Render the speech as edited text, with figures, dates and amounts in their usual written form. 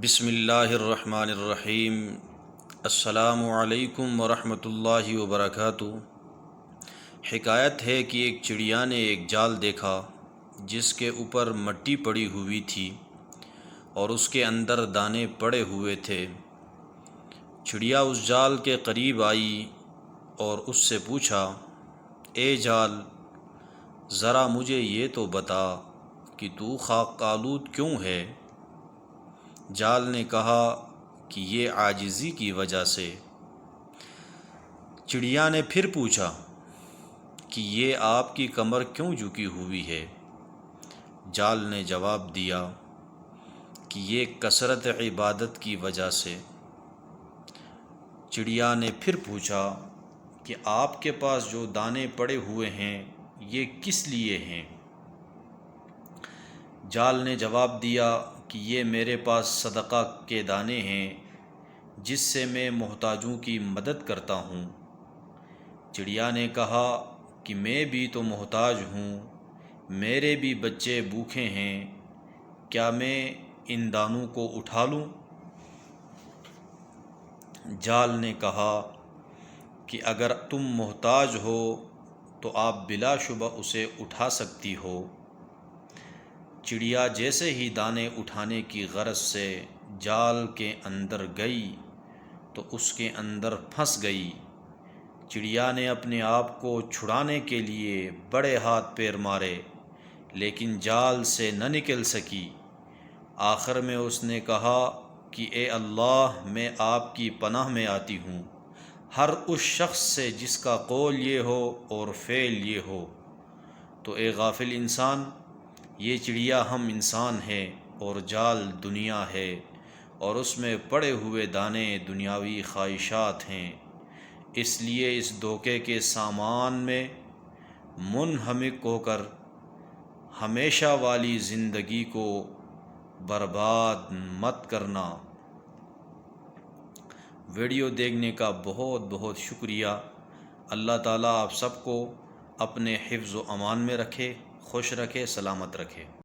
بسم اللہ الرحمن الرحیم۔ السلام علیکم ورحمۃ اللہ وبرکاتہ۔ حکایت ہے کہ ایک چڑیا نے ایک جال دیکھا جس کے اوپر مٹی پڑی ہوئی تھی اور اس کے اندر دانے پڑے ہوئے تھے۔ چڑیا اس جال کے قریب آئی اور اس سے پوچھا، اے جال، ذرا مجھے یہ تو بتا کہ تو خاک آلود کیوں ہے؟ جال نے کہا کہ یہ عاجزی کی وجہ سے۔ چڑیا نے پھر پوچھا کہ یہ آپ کی کمر کیوں جھکی ہوئی ہے؟ جال نے جواب دیا کہ یہ کثرت عبادت کی وجہ سے۔ چڑیا نے پھر پوچھا کہ آپ کے پاس جو دانے پڑے ہوئے ہیں یہ کس لیے ہیں؟ جال نے جواب دیا کہ یہ میرے پاس صدقہ کے دانے ہیں جس سے میں محتاجوں کی مدد کرتا ہوں۔ چڑیا نے کہا کہ میں بھی تو محتاج ہوں، میرے بھی بچے بھوکے ہیں، کیا میں ان دانوں کو اٹھا لوں؟ جال نے کہا کہ اگر تم محتاج ہو تو آپ بلا شبہ اسے اٹھا سکتی ہو۔ چڑیا جیسے ہی دانے اٹھانے کی غرض سے جال کے اندر گئی تو اس کے اندر پھنس گئی۔ چڑیا نے اپنے آپ کو چھڑانے کے لیے بڑے ہاتھ پیر مارے لیکن جال سے نہ نکل سکی۔ آخر میں اس نے کہا کہ اے اللہ، میں آپ کی پناہ میں آتی ہوں ہر اس شخص سے جس کا قول یہ ہو اور فعل یہ ہو۔ تو اے غافل انسان، یہ چڑیا ہم انسان ہیں اور جال دنیا ہے اور اس میں پڑے ہوئے دانے دنیاوی خواہشات ہیں، اس لیے اس دھوکے کے سامان میں منہمک ہو کر ہمیشہ والی زندگی کو برباد مت کرنا۔ ویڈیو دیکھنے کا بہت بہت شکریہ۔ اللہ تعالیٰ آپ سب کو اپنے حفظ و امان میں رکھے، خوش رکھے، سلامت رکھے۔